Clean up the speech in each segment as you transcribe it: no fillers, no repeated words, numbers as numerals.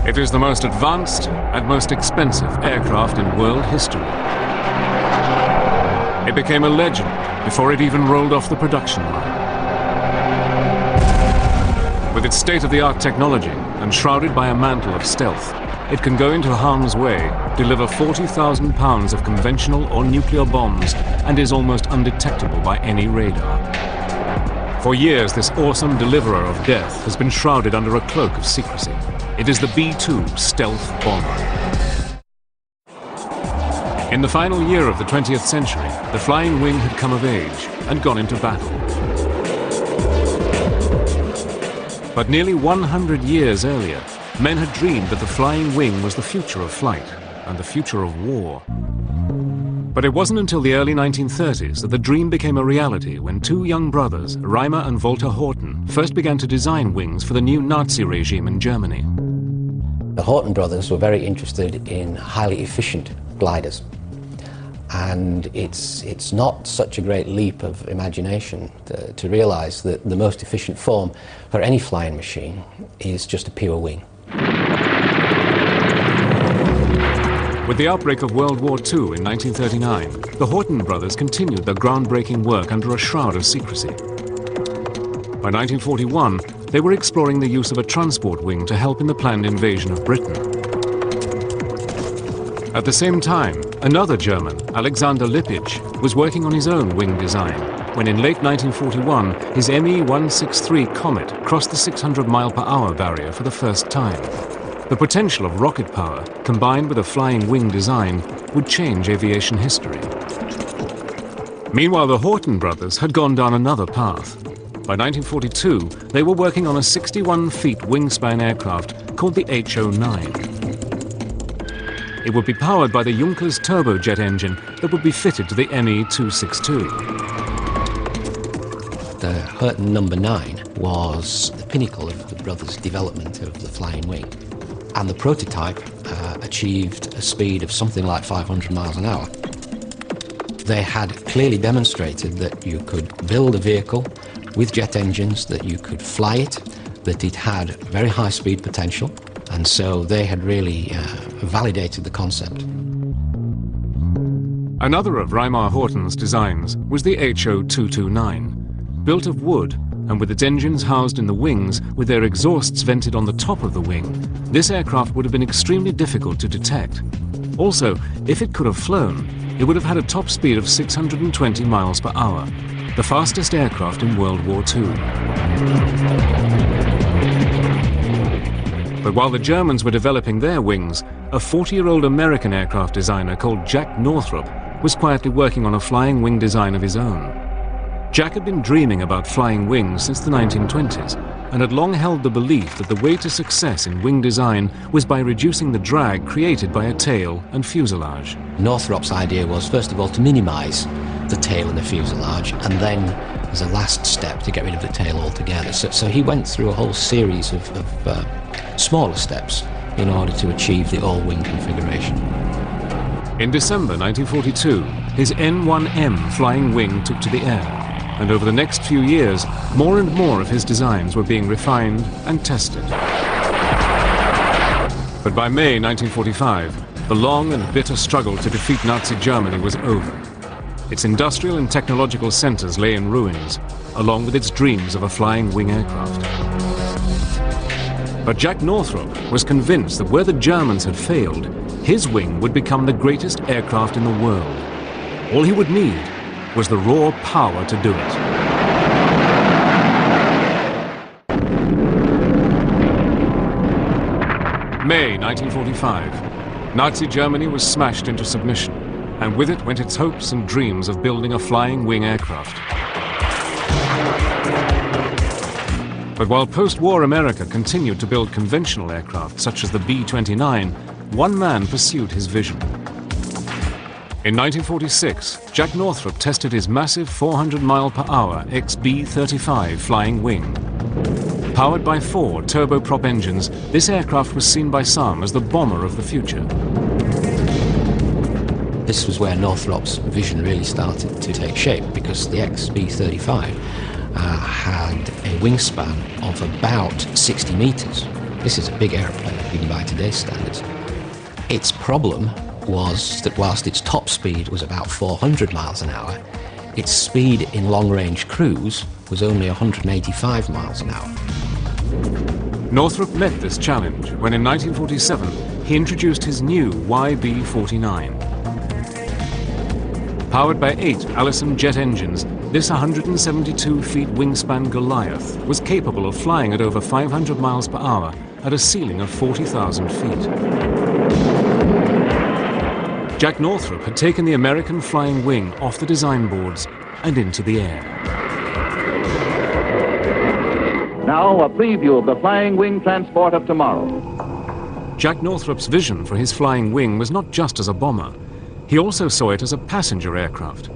It is the most advanced and most expensive aircraft in world history. It became a legend before it even rolled off the production line. With its state-of-the-art technology and shrouded by a mantle of stealth, it can go into harm's way, deliver 40,000 pounds of conventional or nuclear bombs, and is almost undetectable by any radar. For years, this awesome deliverer of death has been shrouded under a cloak of secrecy. It is the B-2 stealth bomber. In the final year of the 20th century, the flying wing had come of age and gone into battle. But nearly 100 years earlier, men had dreamed that the flying wing was the future of flight and the future of war. But it wasn't until the early 1930s that the dream became a reality when two young brothers, Reimer and Walter Horten, first began to design wings for the new Nazi regime in Germany. The Horten brothers were very interested in highly efficient gliders. And it's not such a great leap of imagination to realize that the most efficient form for any flying machine is just a pure wing. With the outbreak of World War II in 1939, the Horten brothers continued their groundbreaking work under a shroud of secrecy. By 1941, they were exploring the use of a transport wing to help in the planned invasion of Britain. At the same time, another German, Alexander Lippisch, was working on his own wing design when in late 1941 his Me-163 Comet crossed the 600-mile-per-hour barrier for the first time. The potential of rocket power, combined with a flying wing design, would change aviation history. Meanwhile, the Horten brothers had gone down another path. By 1942, they were working on a 61-feet wingspan aircraft called the H-09. It would be powered by the Junkers turbojet engine that would be fitted to the Me-262. The Horten No. 9 was the pinnacle of the brothers' development of the flying wing. And the prototype achieved a speed of something like 500 miles an hour. They had clearly demonstrated that you could build a vehicle with jet engines, that you could fly it, that it had very high speed potential, and so they had really validated the concept. Another of Reimer Horten's designs was the HO229. Built of wood, and with its engines housed in the wings with their exhausts vented on the top of the wing, this aircraft would have been extremely difficult to detect. Also, if it could have flown, it would have had a top speed of 620 miles per hour, the fastest aircraft in World War II. But while the Germans were developing their wings, a 40-year-old American aircraft designer called Jack Northrop was quietly working on a flying wing design of his own. Jack had been dreaming about flying wings since the 1920s and had long held the belief that the way to success in wing design was by reducing the drag created by a tail and fuselage. Northrop's idea was, first of all, to minimize the tail and the fuselage, and then, as a last step, to get rid of the tail altogether. So he went through a whole series of smaller steps in order to achieve the all-wing configuration. In December 1942, his N1M flying wing took to the air. And over the next few years, more and more of his designs were being refined and tested. But by May 1945, the long and bitter struggle to defeat Nazi Germany was over. Its industrial and technological centers lay in ruins, along with its dreams of a flying wing aircraft. But Jack Northrop was convinced that where the Germans had failed, his wing would become the greatest aircraft in the world. All he would need was the raw power to do it. May 1945. Nazi Germany was smashed into submission, and with it went its hopes and dreams of building a flying wing aircraft. But while post-war America continued to build conventional aircraft such as the B-29, one man pursued his vision. In 1946, Jack Northrop tested his massive 400-mile-per-hour XB-35 flying wing. Powered by 4 turboprop engines, this aircraft was seen by some as the bomber of the future. This was where Northrop's vision really started to take shape, because the XB-35 had a wingspan of about 60 meters. This is a big aeroplane, even by today's standards. Its problem was that whilst its top speed was about 400 miles an hour, its speed in long-range cruise was only 185 miles an hour. Northrop met this challenge when in 1947 he introduced his new YB-49. Powered by 8 Allison jet engines, this 172-feet wingspan Goliath was capable of flying at over 500 miles per hour at a ceiling of 40,000 feet. Jack Northrop had taken the American flying wing off the design boards and into the air. Now a preview of the flying wing transport of tomorrow. Jack Northrop's vision for his flying wing was not just as a bomber. He also saw it as a passenger aircraft.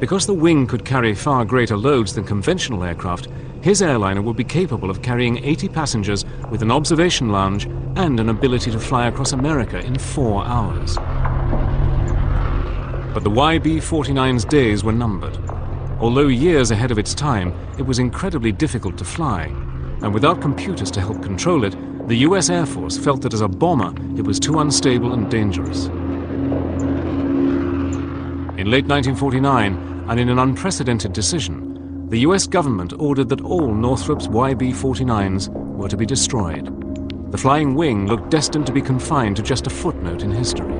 Because the wing could carry far greater loads than conventional aircraft, his airliner would be capable of carrying 80 passengers with an observation lounge and an ability to fly across America in 4 hours. But the YB-49's days were numbered. Although years ahead of its time, it was incredibly difficult to fly, and without computers to help control it, the US Air Force felt that as a bomber, it was too unstable and dangerous. In late 1949, and in an unprecedented decision, the US government ordered that all Northrop's YB-49s were to be destroyed. The flying wing looked destined to be confined to just a footnote in history.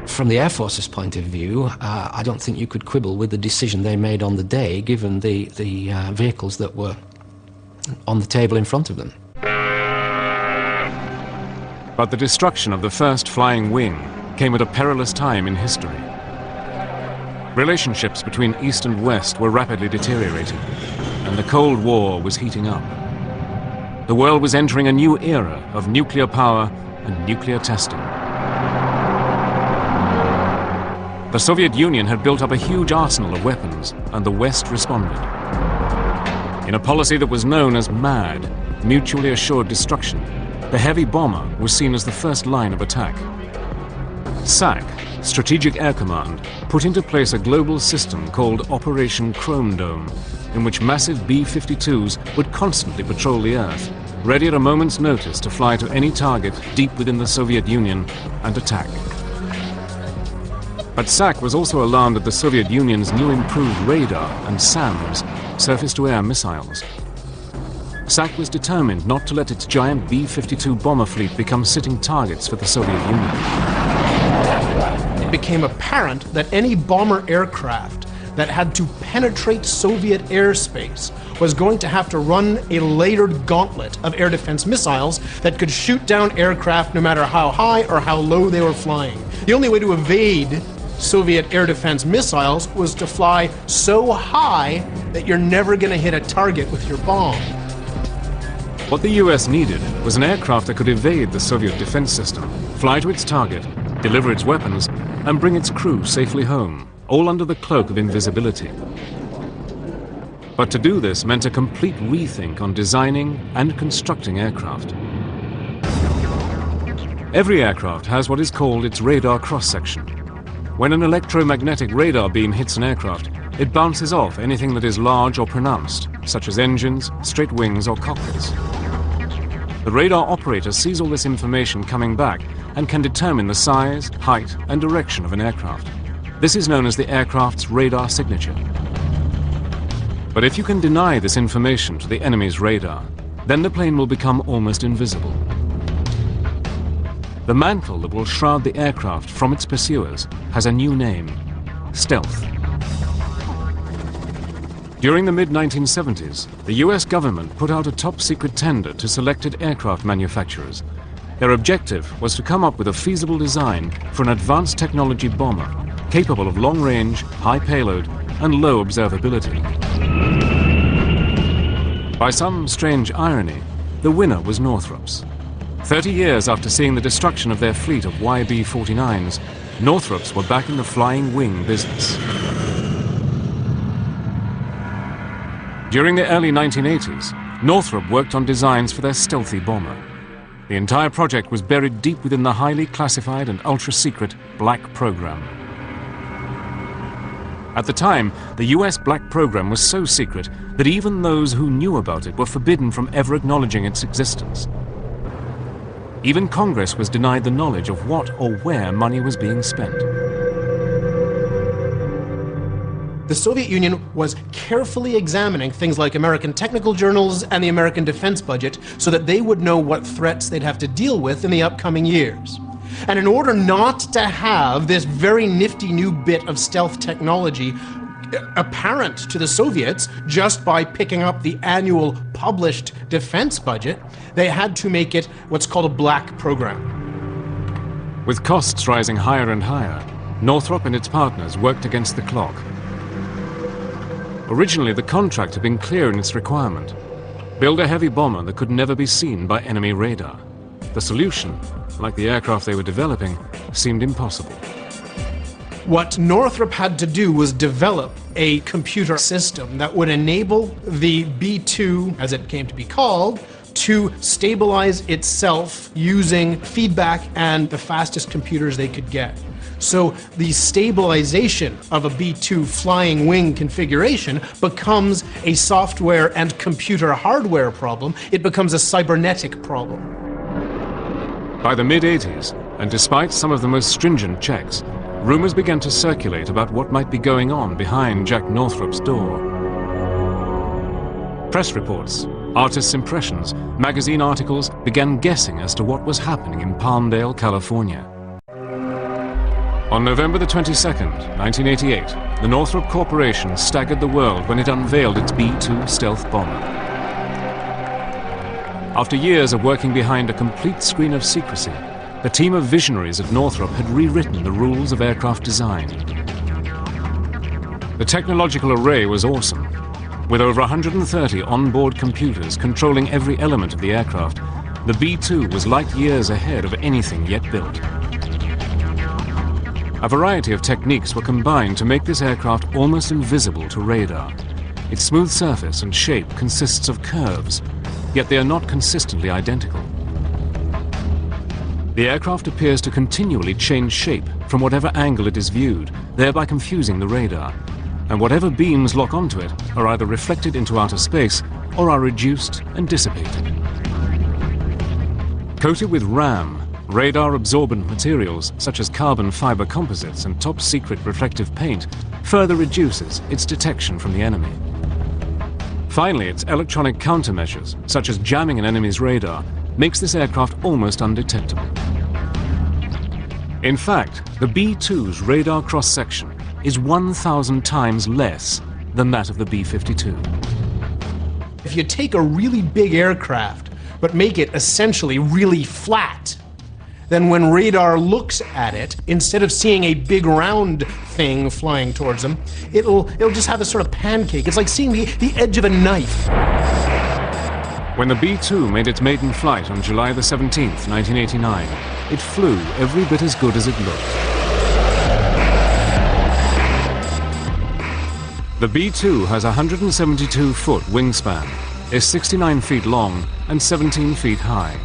From the Air Force's point of view, I don't think you could quibble with the decision they made on the day, given the vehicles that were on the table in front of them. But the destruction of the first flying wing came at a perilous time in history. Relationships between East and West were rapidly deteriorating, and the Cold War was heating up. The world was entering a new era of nuclear power and nuclear testing. The Soviet Union had built up a huge arsenal of weapons, and the West responded. In a policy that was known as MAD, mutually assured destruction, the heavy bomber was seen as the first line of attack. SAC, Strategic Air Command, put into place a global system called Operation Chrome Dome, in which massive B-52s would constantly patrol the Earth, ready at a moment's notice to fly to any target deep within the Soviet Union and attack. But SAC was also alarmed at the Soviet Union's new improved radar and SAMs, surface-to-air missiles. SAC was determined not to let its giant B-52 bomber fleet become sitting targets for the Soviet Union. It became apparent that any bomber aircraft that had to penetrate Soviet airspace was going to have to run a layered gauntlet of air defense missiles that could shoot down aircraft no matter how high or how low they were flying. The only way to evade Soviet air defense missiles was to fly so high that you're never going to hit a target with your bomb. What the US needed was an aircraft that could evade the Soviet defense system, fly to its target, deliver its weapons, and bring its crew safely home, all under the cloak of invisibility. But to do this meant a complete rethink on designing and constructing aircraft. Every aircraft has what is called its radar cross-section. When an electromagnetic radar beam hits an aircraft, it bounces off anything that is large or pronounced, such as engines, straight wings, or cockpits. The radar operator sees all this information coming back and can determine the size, height, and direction of an aircraft. This is known as the aircraft's radar signature. But if you can deny this information to the enemy's radar, then the plane will become almost invisible. The mantle that will shroud the aircraft from its pursuers has a new name: stealth. During the mid-1970s, the US government put out a top-secret tender to selected aircraft manufacturers. Their objective was to come up with a feasible design for an advanced technology bomber, capable of long-range, high payload, and low observability. By some strange irony, the winner was Northrop's. 30 years after seeing the destruction of their fleet of YB-49s, Northrop's were back in the flying wing business. During the early 1980s, Northrop worked on designs for their stealthy bomber. The entire project was buried deep within the highly classified and ultra-secret Black program. At the time, the US Black program was so secret that even those who knew about it were forbidden from ever acknowledging its existence. Even Congress was denied the knowledge of what or where money was being spent. The Soviet Union was carefully examining things like American technical journals and the American defense budget so that they would know what threats they'd have to deal with in the upcoming years. And in order not to have this very nifty new bit of stealth technology apparent to the Soviets just by picking up the annual published defense budget, they had to make it what's called a black program. With costs rising higher and higher, Northrop and its partners worked against the clock. Originally, the contract had been clear in its requirement: build a heavy bomber that could never be seen by enemy radar. The solution, like the aircraft they were developing, seemed impossible. What Northrop had to do was develop a computer system that would enable the B-2, as it came to be called, to stabilize itself using feedback and the fastest computers they could get. So the stabilization of a B-2 flying wing configuration becomes a software and computer hardware problem. It becomes a cybernetic problem. By the mid-80s, and despite some of the most stringent checks, rumors began to circulate about what might be going on behind Jack Northrop's door. Press reports, artists' impressions, magazine articles began guessing as to what was happening in Palmdale, California. On November the 22nd, 1988, the Northrop Corporation staggered the world when it unveiled its B-2 stealth bomber. After years of working behind a complete screen of secrecy, a team of visionaries at Northrop had rewritten the rules of aircraft design. The technological array was awesome. With over 130 onboard computers controlling every element of the aircraft, the B-2 was light years ahead of anything yet built. A variety of techniques were combined to make this aircraft almost invisible to radar. Its smooth surface and shape consists of curves, yet they are not consistently identical. The aircraft appears to continually change shape from whatever angle it is viewed, thereby confusing the radar. And whatever beams lock onto it are either reflected into outer space or are reduced and dissipated. Coated with RAM, radar absorbent materials such as carbon fiber composites and top secret reflective paint further reduces its detection from the enemy. Finally, its electronic countermeasures, such as jamming an enemy's radar, makes this aircraft almost undetectable. In fact, the B-2's radar cross-section is 1,000 times less than that of the B-52. If you take a really big aircraft, but make it essentially really flat, then when radar looks at it, instead of seeing a big round thing flying towards them, it'll just have a sort of pancake. It's like seeing the edge of a knife. When the B-2 made its maiden flight on July the 17th, 1989, it flew every bit as good as it looked. The B-2 has a 172-foot wingspan, is 69 feet long and 17 feet high.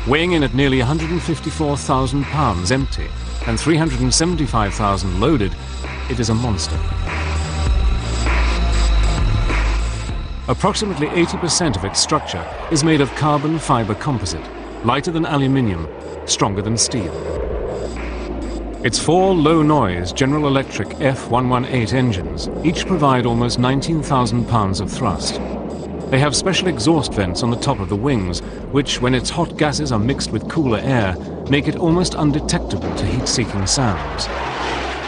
Weighing in at nearly 154,000 pounds empty and 375,000 loaded, it is a monster. Approximately 80% of its structure is made of carbon fiber composite, lighter than aluminium, stronger than steel. Its 4 low-noise General Electric F118 engines each provide almost 19,000 pounds of thrust. They have special exhaust vents on the top of the wings, which, when its hot gases are mixed with cooler air, make it almost undetectable to heat-seeking sounds.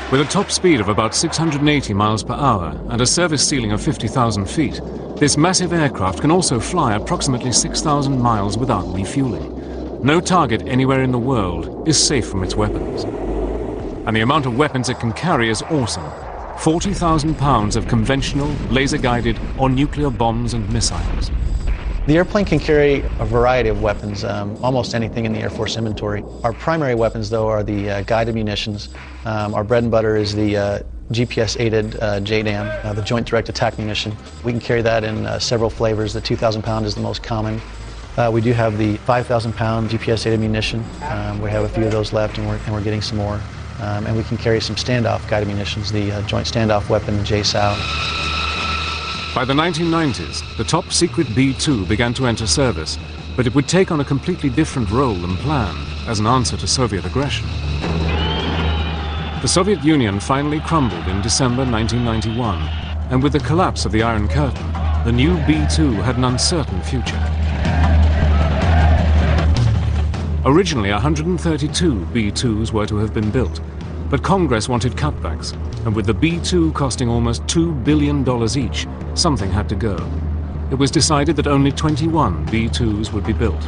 With a top speed of about 680 miles per hour and a service ceiling of 50,000 feet, this massive aircraft can also fly approximately 6,000 miles without refueling. No target anywhere in the world is safe from its weapons. And the amount of weapons it can carry is awesome. 40,000 pounds of conventional, laser-guided, or nuclear bombs and missiles. The airplane can carry a variety of weapons, almost anything in the Air Force inventory. Our primary weapons, though, are the guided munitions. Our bread and butter is the GPS-aided JDAM, the Joint Direct Attack Munition. We can carry that in several flavors. The 2,000 pound is the most common. We do have the 5,000 pound GPS-aided munition. We have a few of those left, and we're getting some more. and we can carry some standoff guided munitions, the Joint Standoff Weapon, JSOW. By the 1990s, the top-secret B-2 began to enter service, but it would take on a completely different role than planned as an answer to Soviet aggression. The Soviet Union finally crumbled in December 1991, and with the collapse of the Iron Curtain, the new B-2 had an uncertain future. Originally, 132 B-2s were to have been built, but Congress wanted cutbacks, and with the B-2 costing almost $2 billion each, something had to go. It was decided that only 21 B-2s would be built.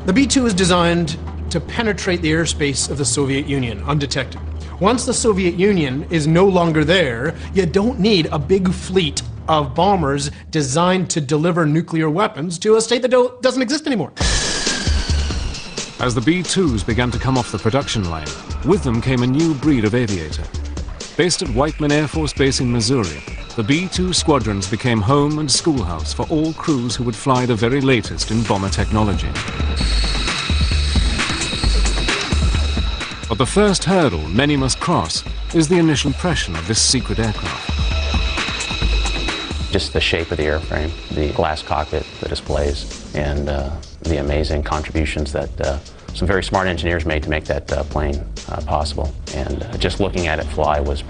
The B-2 is designed to penetrate the airspace of the Soviet Union undetected. Once the Soviet Union is no longer there, you don't need a big fleet of bombers designed to deliver nuclear weapons to a state that doesn't exist anymore. As the B-2s began to come off the production line, with them came a new breed of aviator. Based at Whiteman Air Force Base in Missouri, the B-2 squadrons became home and schoolhouse for all crews who would fly the very latest in bomber technology. But the first hurdle many must cross is the initial impression of this secret aircraft. Just the shape of the airframe, the glass cockpit, the displays, and the amazing contributions that some very smart engineers made to make that plane possible. And just looking at it fly was